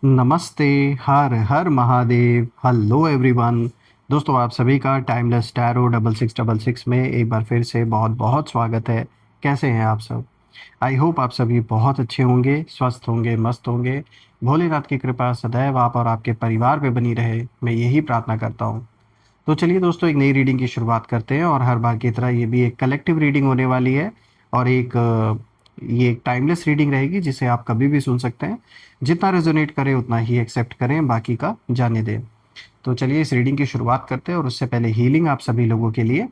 नमस्ते। Har Har Mahadev. Hello everyone. दोस्तों आप सभी का टाइमलेस टैरो 6666 में एक बार फिर से बहुत बहुत स्वागत है। कैसे हैं आप सब? आई होप आप सभी बहुत अच्छे होंगे, स्वस्थ होंगे, मस्त होंगे। भोलेनाथ की कृपा सदैव आप और आपके परिवार पे बनी रहे, मैं यही प्रार्थना करता हूँ। तो चलिए दोस्तों, एक नई रीडिंग की शुरुआत करते हैं और हर बार की तरह ये भी एक कलेक्टिव रीडिंग होने वाली है। और ये एक टाइमलेस रीडिंग रहेगी जिसे आप कभी भी सुन सकते हैं। जितना रेजोनेट करे उतना ही एक्सेप्ट करें, बाकी का जाने दें। तो चलिए इस रीडिंग की शुरुआत करते हैं और उससे पहले हीलिंग आप सभी लोगों के लिए।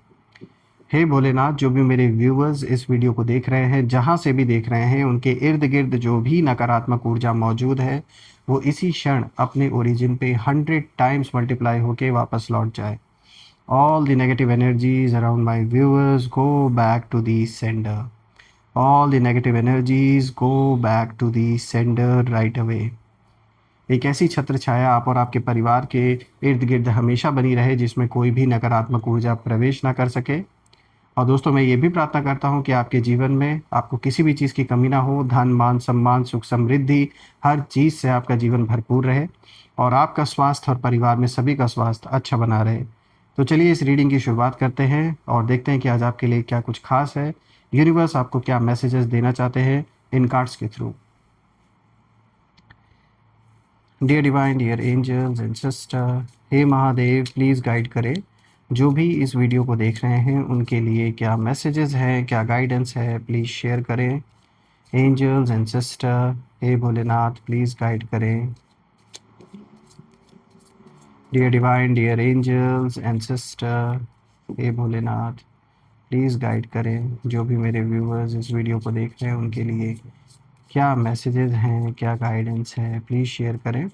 हे भोलेनाथ, जो भी मेरे व्यूअर्स इस वीडियो को देख रहे हैं, जहाँ से भी देख रहे हैं, उनके इर्द गिर्द जो भी नकारात्मक ऊर्जा मौजूद है वो इसी क्षण अपने ओरिजिन पे 100 टाइम्स मल्टीप्लाई होके वापस लौट जाए। All the negative energies around my viewers go back to the sender. All the negative energies go back to the sender right away. एक ऐसी छत्र छाया आप और आपके परिवार के इर्द गिर्द हमेशा बनी रहे जिसमें कोई भी नकारात्मक ऊर्जा प्रवेश ना कर सके। और दोस्तों, मैं ये भी प्रार्थना करता हूँ कि आपके जीवन में आपको किसी भी चीज़ की कमी ना हो। धन मान सम्मान सुख समृद्धि, हर चीज़ से आपका जीवन भरपूर रहे और आपका स्वास्थ्य और परिवार में सभी का स्वास्थ्य अच्छा बना रहे। तो चलिए इस रीडिंग की शुरुआत करते हैं और देखते हैं कि आज आपके लिए क्या कुछ खास है। यूनिवर्स आपको क्या मैसेजेस देना चाहते हैं इन कार्ड्स के through. Dear divine, dear angels and sister, हे महादेव, प्लीज़ गाइड करें जो भी इस वीडियो को देख रहे हैं उनके लिए क्या मैसेजेस हैं, क्या गाइडेंस है, प्लीज़ शेयर करें। एंजल्स एंड सिस्टर, हे भोलेनाथ, प्लीज़ गाइड करें। Dear divine, dear angels and sister, हे भोलेनाथ, प्लीज़ गाइड करें जो भी मेरे व्यूअर्स इस वीडियो को देख रहे हैं उनके लिए क्या मैसेजेस हैं, क्या गाइडेंस है, प्लीज़ शेयर करें।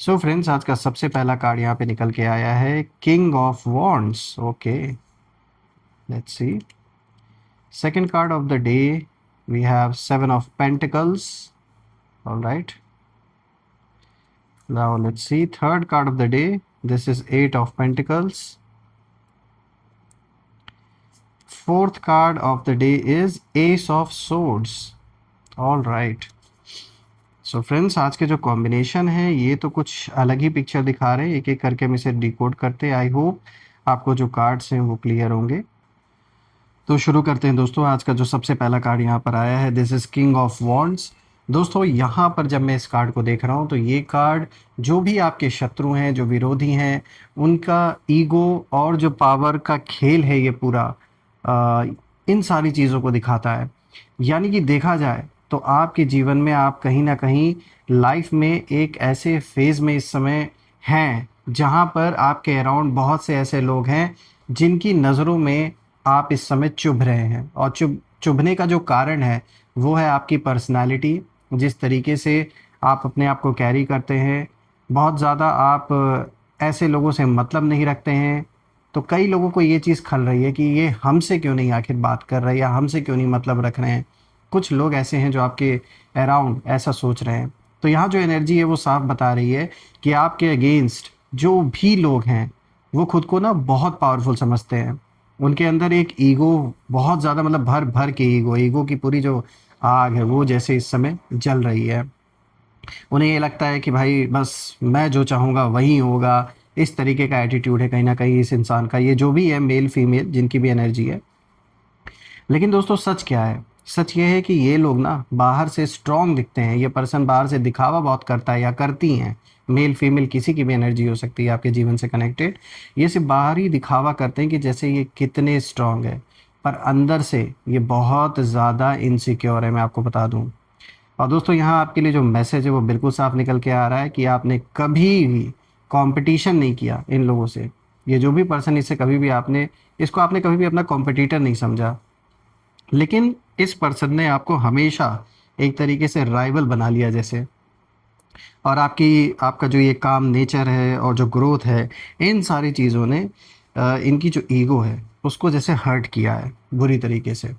सो फ्रेंड्स, आज का सबसे पहला कार्ड यहाँ पे निकल के आया है king of wands. Okay, let's see. Second card of the day we have seven of pentacles. Alright, now let's see third card of the day. This is eight of pentacles. Fourth card of the day is ace of swords. All right. So friends, आज के जो combination है ये तो कुछ अलग ही picture दिखा रहे हैं। एक एक करके हम इसे डिकोड करते हैं। आई होप आपको जो कार्ड्स हैं वो क्लियर होंगे। तो शुरू करते हैं दोस्तों। आज का जो सबसे पहला कार्ड यहाँ पर आया है, this is king of wands. दोस्तों, यहाँ पर जब मैं इस कार्ड को देख रहा हूँ तो ये कार्ड जो भी आपके शत्रु हैं, जो विरोधी हैं, उनका ईगो और जो पावर का खेल है ये पूरा इन सारी चीज़ों को दिखाता है। यानी कि देखा जाए तो आपके जीवन में आप कहीं ना कहीं लाइफ में एक ऐसे फेज़ में इस समय हैं जहाँ पर आपके अराउंड बहुत से ऐसे लोग हैं जिनकी नज़रों में आप इस समय चुभ रहे हैं। और चुभने का जो कारण है वो है आपकी पर्सनालिटी, जिस तरीके से आप अपने आप को कैरी करते हैं। बहुत ज़्यादा आप ऐसे लोगों से मतलब नहीं रखते हैं। तो कई लोगों को ये चीज़ खल रही है कि ये हमसे क्यों नहीं आखिर बात कर रहे हैं या हमसे क्यों नहीं मतलब रख रहे हैं। कुछ लोग ऐसे हैं जो आपके अराउंड ऐसा सोच रहे हैं। तो यहाँ जो एनर्जी है वो साफ बता रही है कि आपके अगेंस्ट जो भी लोग हैं वो खुद को ना बहुत पावरफुल समझते हैं। उनके अंदर एक ईगो बहुत ज़्यादा, मतलब भर भर के ईगो की पूरी जो आग है वो जैसे इस समय जल रही है। उन्हें ये लगता है कि भाई बस मैं जो चाहूँगा वही होगा। इस तरीके का एटीट्यूड है कहीं ना कहीं इस इंसान का, ये जो भी है, मेल फीमेल जिनकी भी एनर्जी है। लेकिन दोस्तों, सच क्या है? सच ये है कि ये लोग ना बाहर से स्ट्रांग दिखते हैं। ये पर्सन बाहर से दिखावा बहुत करता है या करती हैं। मेल फीमेल किसी की भी एनर्जी हो सकती है आपके जीवन से कनेक्टेड। ये सिर्फ बाहर ही दिखावा करते हैं कि जैसे ये कितने स्ट्रांग है, पर अंदर से ये बहुत ज़्यादा इनसिक्योर है, मैं आपको बता दूं। और दोस्तों, यहाँ आपके लिए जो मैसेज है वो बिल्कुल साफ निकल के आ रहा है कि आपने कभी भी कंपटीशन नहीं किया इन लोगों से। ये जो भी पर्सन, इससे कभी भी आपने कभी भी अपना कॉम्पिटिटर नहीं समझा। लेकिन इस पर्सन ने आपको हमेशा एक तरीके से राइवल बना लिया जैसे। और आपका जो ये काम नेचर है और जो ग्रोथ है, इन सारी चीज़ों ने इनकी जो ईगो है उसको जैसे हर्ट किया है बुरी तरीके से।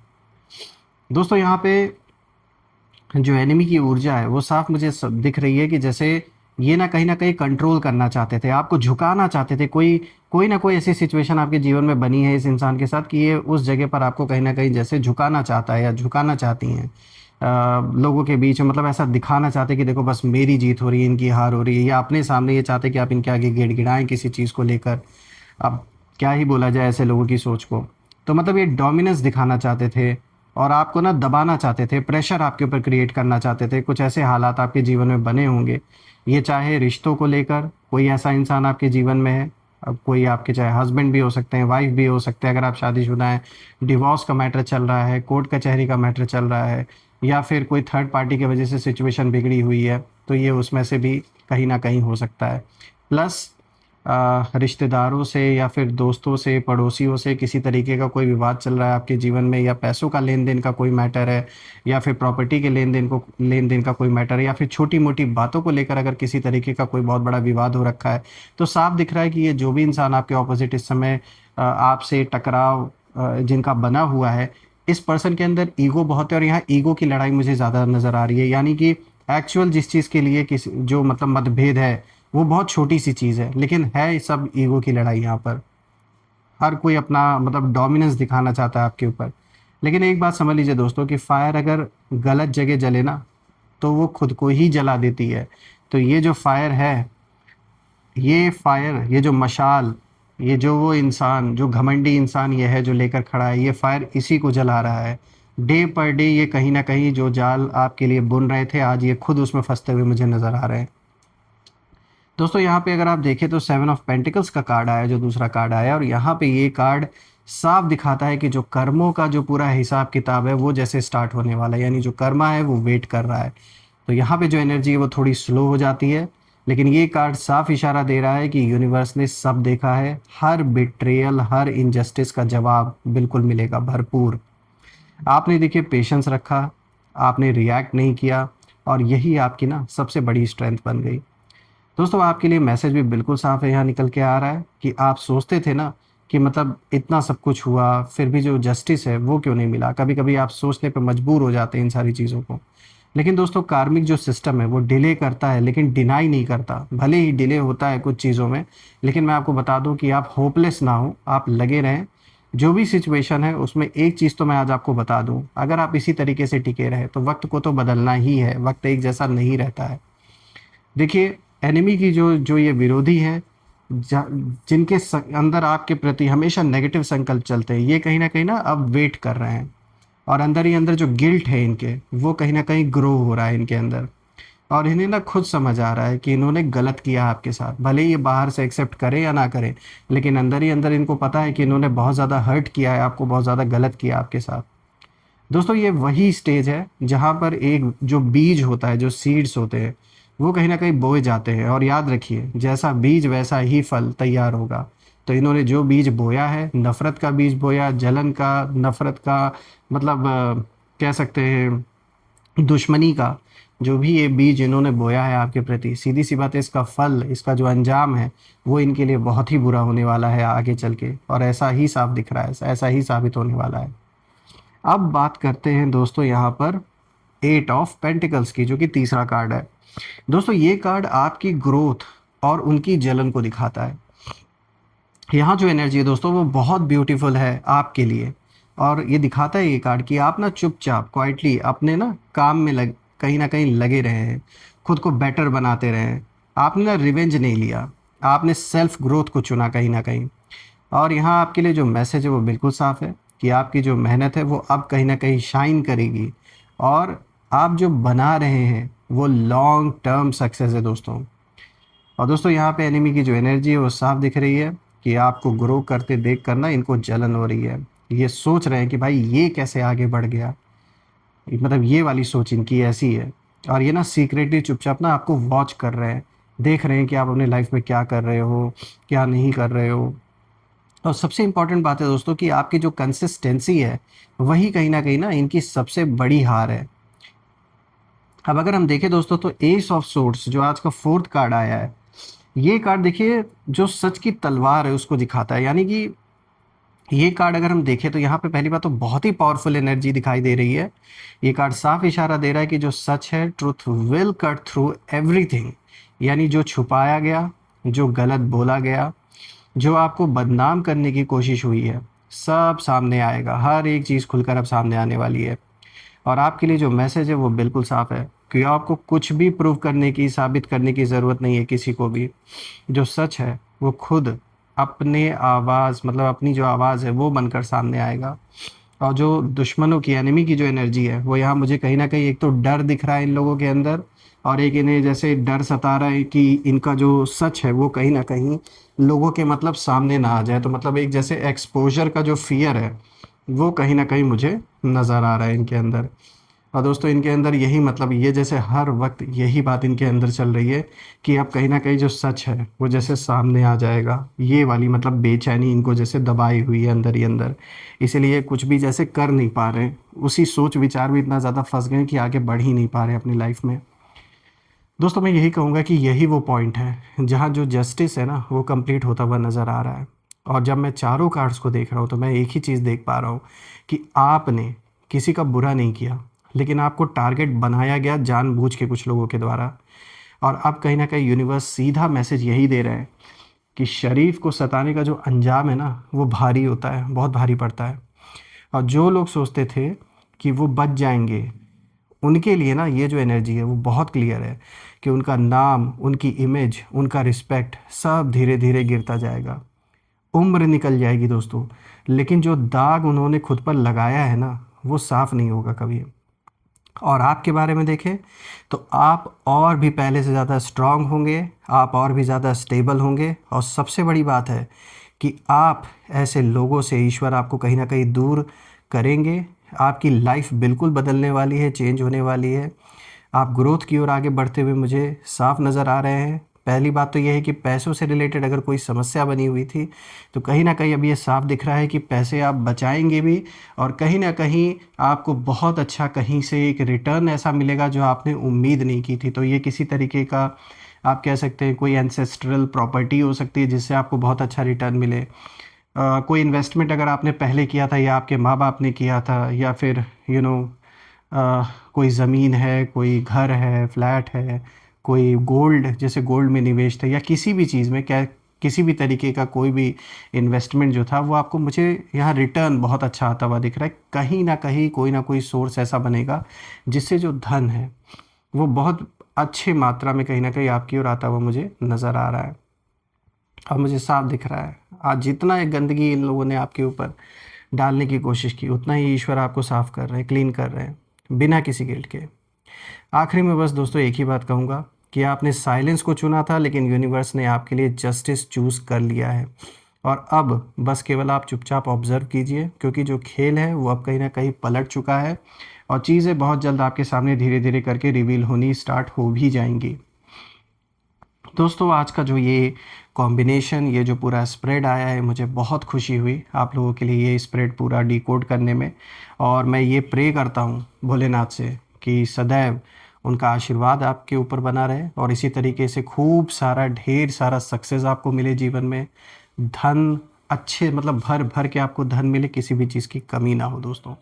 दोस्तों, यहाँ पे जो एनिमी की ऊर्जा है वो साफ मुझे दिख रही है कि जैसे ये ना कहीं कंट्रोल करना चाहते थे, आपको झुकाना चाहते थे। कोई कोई ना कोई ऐसी सिचुएशन आपके जीवन में बनी है इस इंसान के साथ कि ये उस जगह पर आपको कहीं ना कहीं जैसे झुकाना चाहता है या झुकाना चाहती हैं। लोगों के बीच में, मतलब ऐसा दिखाना चाहते कि देखो बस मेरी जीत हो रही है, इनकी हार हो रही है, या अपने सामने ये चाहते कि आप इनके आगे गिड़गिड़ाएं किसी चीज़ को लेकर। अब क्या ही बोला जाए ऐसे लोगों की सोच को। तो मतलब ये डोमिनेंस दिखाना चाहते थे और आपको ना दबाना चाहते थे, प्रेशर आपके ऊपर क्रिएट करना चाहते थे। कुछ ऐसे हालात आपके जीवन में बने होंगे, ये चाहे रिश्तों को लेकर कोई ऐसा इंसान आपके जीवन में है। अब कोई आपके चाहे हस्बैंड भी हो सकते हैं, वाइफ भी हो सकते हैं अगर आप शादीशुदा हैं, डिवोर्स का मैटर चल रहा है, कोर्ट कचहरी का मैटर चल रहा है, या फिर कोई थर्ड पार्टी की वजह से सिचुएशन बिगड़ी हुई है, तो ये उसमें से भी कहीं ना कहीं हो सकता है। प्लस रिश्तेदारों से या फिर दोस्तों से, पड़ोसियों से किसी तरीके का कोई विवाद चल रहा है आपके जीवन में, या पैसों का लेन देन का कोई मैटर है, या फिर प्रॉपर्टी के लेन देन का कोई मैटर है, या फिर छोटी मोटी बातों को लेकर अगर किसी तरीके का कोई बहुत बड़ा विवाद हो रखा है, तो साफ दिख रहा है कि ये जो भी इंसान आपके ऑपोजिट इस समय आपसे टकराव जिनका बना हुआ है, इस पर्सन के अंदर ईगो बहुत है, और यहाँ ईगो की लड़ाई मुझे ज़्यादा नज़र आ रही है। यानी कि एक्चुअल जिस चीज़ के लिए किसी जो मतलब मतभेद है, वो बहुत छोटी सी चीज़ है, लेकिन है सब ईगो की लड़ाई यहाँ पर। हर कोई अपना मतलब डोमिनेंस दिखाना चाहता है आपके ऊपर। लेकिन एक बात समझ लीजिए दोस्तों कि फायर अगर गलत जगह जले ना, तो वो खुद को ही जला देती है। तो ये जो फायर है, ये फायर, ये जो मशाल, ये जो वो इंसान, जो घमंडी इंसान ये है जो लेकर खड़ा है, ये फायर इसी को जला रहा है। डे पर डे ये कहीं ना कहीं जो जाल आपके लिए बुन रहे थे, आज ये खुद उसमें फंसते हुए मुझे नज़र आ रहे हैं। दोस्तों यहाँ पे अगर आप देखें तो 7 ऑफ पेंटिकल्स का कार्ड आया, जो दूसरा कार्ड आया, और यहाँ पे ये कार्ड साफ दिखाता है कि जो कर्मों का जो पूरा हिसाब किताब है वो जैसे स्टार्ट होने वाला है, यानी जो कर्मा है वो वेट कर रहा है। तो यहाँ पे जो एनर्जी है वो थोड़ी स्लो हो जाती है, लेकिन ये कार्ड साफ इशारा दे रहा है कि यूनिवर्स ने सब देखा है। हर बिट्रेयल, हर इनजस्टिस का जवाब बिल्कुल मिलेगा भरपूर। आपने देखिए पेशेंस रखा, आपने रिएक्ट नहीं किया, और यही आपकी ना सबसे बड़ी स्ट्रेंथ बन गई। दोस्तों आपके लिए मैसेज भी बिल्कुल साफ है, यहाँ निकल के आ रहा है कि आप सोचते थे ना कि मतलब इतना सब कुछ हुआ फिर भी जो जस्टिस है वो क्यों नहीं मिला। कभी कभी आप सोचने पे मजबूर हो जाते हैं इन सारी चीज़ों को। लेकिन दोस्तों कार्मिक जो सिस्टम है वो डिले करता है लेकिन डिनाई नहीं करता। भले ही डिले होता है कुछ चीज़ों में, लेकिन मैं आपको बता दूं कि आप होपलेस ना हो, आप लगे रहें। जो भी सिचुएशन है उसमें एक चीज़ तो मैं आज आपको बता दूं, अगर आप इसी तरीके से टिके रहे तो वक्त को तो बदलना ही है, वक्त एक जैसा नहीं रहता है। देखिए एनिमी की जो जो ये विरोधी हैं, जिनके अंदर आपके प्रति हमेशा नेगेटिव संकल्प चलते हैं, ये कहीं ना अब वेट कर रहे हैं, और अंदर ही अंदर जो गिल्ट है इनके, वो कहीं ना कहीं ग्रो हो रहा है इनके अंदर। और इन्हें ना खुद समझ आ रहा है कि इन्होंने गलत किया आपके साथ, भले ही ये बाहर से एक्सेप्ट करे या ना करे, लेकिन अंदर ही अंदर इनको पता है कि इन्होंने बहुत ज़्यादा हर्ट किया है आपको, बहुत ज़्यादा गलत किया आपके साथ। दोस्तों ये वही स्टेज है जहाँ पर एक जो बीज होता है, जो सीड्स होते हैं, वो कहीं ना कहीं बोए जाते हैं, और याद रखिए जैसा बीज वैसा ही फल तैयार होगा। तो इन्होंने जो बीज बोया है, नफ़रत का बीज बोया, जलन का, नफ़रत का, मतलब कह सकते हैं दुश्मनी का, जो भी ये बीज इन्होंने बोया है आपके प्रति, सीधी सी बात है इसका फल, इसका जो अंजाम है वो इनके लिए बहुत ही बुरा होने वाला है आगे चल के, और ऐसा ही साफ दिख रहा है, ऐसा ही साबित होने वाला है। अब बात करते हैं दोस्तों यहाँ पर 8 ऑफ पेंटिकल्स की, जो कि तीसरा कार्ड है। दोस्तों ये कार्ड आपकी ग्रोथ और उनकी जलन को दिखाता है। यहाँ जो एनर्जी है दोस्तों वो बहुत ब्यूटीफुल है आपके लिए, और ये दिखाता है ये कार्ड कि आप ना चुपचाप क्वाइटली अपने ना काम में कहीं ना कहीं लगे रहे हैं, खुद को बेटर बनाते रहे हैं। आपने ना रिवेंज नहीं लिया, आपने सेल्फ ग्रोथ को चुना कहीं ना कहीं। और यहाँ आपके लिए जो मैसेज है वो बिल्कुल साफ है कि आपकी जो मेहनत है वो अब कहीं ना कहीं शाइन करेगी, और आप जो बना रहे हैं वो लॉन्ग टर्म सक्सेस है दोस्तों। और दोस्तों यहाँ पे एनिमी की जो एनर्जी है वो साफ दिख रही है कि आपको ग्रो करते देख कर ना इनको जलन हो रही है। ये सोच रहे हैं कि भाई ये कैसे आगे बढ़ गया, मतलब ये वाली सोच इनकी ऐसी है। और ये ना सीक्रेटली चुपचाप ना आपको वॉच कर रहे हैं, देख रहे हैं कि आप अपने लाइफ में क्या कर रहे हो, क्या नहीं कर रहे हो। और सबसे इम्पॉर्टेंट बात है दोस्तों कि आपकी जो कंसिस्टेंसी है वही कहीं ना इनकी सबसे बड़ी हार है। अब अगर हम देखें दोस्तों तो एस ऑफ सोर्ड्स जो आज का फोर्थ कार्ड आया है, ये कार्ड देखिए जो सच की तलवार है उसको दिखाता है। यानी कि ये कार्ड अगर हम देखें तो यहाँ पे पहली बात तो बहुत ही पावरफुल एनर्जी दिखाई दे रही है। ये कार्ड साफ इशारा दे रहा है कि जो सच है, truth will cut through everything. यानी जो छुपाया गया, जो गलत बोला गया, जो आपको बदनाम करने की कोशिश हुई है, सब सामने आएगा। हर एक चीज़ खुलकर अब सामने आने वाली है। और आपके लिए जो मैसेज है वो बिल्कुल साफ़ है, कि आपको कुछ भी प्रूव करने की, साबित करने की ज़रूरत नहीं है किसी को भी। जो सच है वो खुद अपने आवाज़, मतलब अपनी जो आवाज़ है वो बनकर सामने आएगा। और जो दुश्मनों की, एनिमी की जो एनर्जी है, वो यहाँ मुझे कहीं न कहीं एक तो डर दिख रहा है इन लोगों के अंदर, और एक इन्हें जैसे डर सता रहा है कि इनका जो सच है वो कहीं न कहीं लोगों के मतलब सामने ना आ जाए। तो मतलब एक जैसे एक्सपोज़र का जो फ़ियर है, वो कहीं न कहीं मुझे नज़र आ रहा है इनके अंदर। और दोस्तों इनके अंदर यही मतलब ये जैसे हर वक्त यही बात इनके अंदर चल रही है कि अब कहीं ना कहीं जो सच है वो जैसे सामने आ जाएगा। ये वाली मतलब बेचैनी इनको जैसे दबाई हुई है अंदर ही अंदर, इसीलिए कुछ भी जैसे कर नहीं पा रहे, उसी सोच विचार में इतना ज़्यादा फंस गए हैं कि आगे बढ़ ही नहीं पा रहे अपनी लाइफ में। दोस्तों मैं यही कहूँगा कि यही वो पॉइंट है जहाँ जो जस्टिस है ना वो कंप्लीट होता हुआ नज़र आ रहा है। और जब मैं चारों कार्ड्स को देख रहा हूँ तो मैं एक ही चीज़ देख पा रहा हूँ कि आपने किसी का बुरा नहीं किया, लेकिन आपको टारगेट बनाया गया जानबूझ के कुछ लोगों के द्वारा। और अब कहीं ना कहीं यूनिवर्स सीधा मैसेज यही दे रहा है कि शरीफ को सताने का जो अंजाम है ना वो भारी होता है, बहुत भारी पड़ता है। और जो लोग सोचते थे कि वो बच जाएंगे, उनके लिए ना ये जो एनर्जी है वो बहुत क्लियर है कि उनका नाम, उनकी इमेज, उनका रिस्पेक्ट सब धीरे धीरे गिरता जाएगा। उम्र निकल जाएगी दोस्तों, लेकिन जो दाग उन्होंने खुद पर लगाया है ना वो साफ नहीं होगा कभी। और आपके बारे में देखें तो आप और भी पहले से ज़्यादा स्ट्रांग होंगे, आप और भी ज़्यादा स्टेबल होंगे, और सबसे बड़ी बात है कि आप ऐसे लोगों से ईश्वर आपको कहीं ना कहीं दूर करेंगे। आपकी लाइफ बिल्कुल बदलने वाली है, चेंज होने वाली है। आप ग्रोथ की ओर आगे बढ़ते हुए मुझे साफ नज़र आ रहे हैं। पहली बात तो ये है कि पैसों से रिलेटेड अगर कोई समस्या बनी हुई थी तो कहीं न कहीं अब ये साफ दिख रहा है कि पैसे आप बचाएँगे भी, और कहीं न कहीं आपको बहुत अच्छा कहीं से एक रिटर्न ऐसा मिलेगा जो आपने उम्मीद नहीं की थी। तो ये किसी तरीके का आप कह सकते हैं कोई एंसेस्ट्रल प्रॉपर्टी हो सकती है जिससे आपको बहुत अच्छा रिटर्न मिले। कोई इन्वेस्टमेंट अगर आपने पहले किया था या आपके माँ-बाप ने किया था, या फिर यू नो कोई ज़मीन है, कोई घर है, फ्लैट है, कोई गोल्ड, जैसे गोल्ड में निवेश था, या किसी भी चीज़ में क्या, किसी भी तरीके का कोई भी इन्वेस्टमेंट जो था वो आपको, मुझे यहाँ रिटर्न बहुत अच्छा आता हुआ दिख रहा है। कहीं न कहीं कोई ना कोई सोर्स ऐसा बनेगा जिससे जो धन है वो बहुत अच्छी मात्रा में कहीं न कहीं आपकी ओर आता हुआ मुझे नज़र आ रहा है। और मुझे साफ दिख रहा है आज जितना ये गंदगी इन लोगों ने आपके ऊपर डालने की कोशिश की, उतना ही ईश्वर आपको साफ कर रहे हैं, क्लीन कर रहे हैं, बिना किसी गिल्ट के। आखिरी में बस दोस्तों एक ही बात कहूँगा कि आपने साइलेंस को चुना था, लेकिन यूनिवर्स ने आपके लिए जस्टिस चूज़ कर लिया है। और अब बस केवल आप चुपचाप ऑब्ज़र्व कीजिए, क्योंकि जो खेल है वो अब कहीं न कहीं पलट चुका है, और चीज़ें बहुत जल्द आपके सामने धीरे-धीरे करके रिवील होनी स्टार्ट हो भी जाएँगी। दोस्तों आज का जो ये कॉम्बिनेशन, ये जो पूरा स्प्रेड आया है, मुझे बहुत खुशी हुई आप लोगों के लिए ये स्प्रेड पूरा डिकोड करने में। और मैं ये प्रे करता हूँ भोलेनाथ से कि सदैव उनका आशीर्वाद आपके ऊपर बना रहे, और इसी तरीके से खूब सारा, ढेर सारा सक्सेस आपको मिले जीवन में। धन अच्छे, मतलब भर भर के आपको धन मिले, किसी भी चीज़ की कमी ना हो दोस्तों।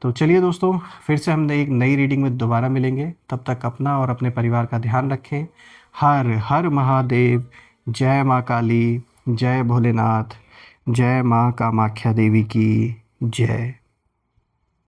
तो चलिए दोस्तों, फिर से हम एक नई रीडिंग में दोबारा मिलेंगे। तब तक अपना और अपने परिवार का ध्यान रखें। हर हर महादेव। जय माँ काली, जय भोलेनाथ, जय माँ कामाख्या देवी की जय।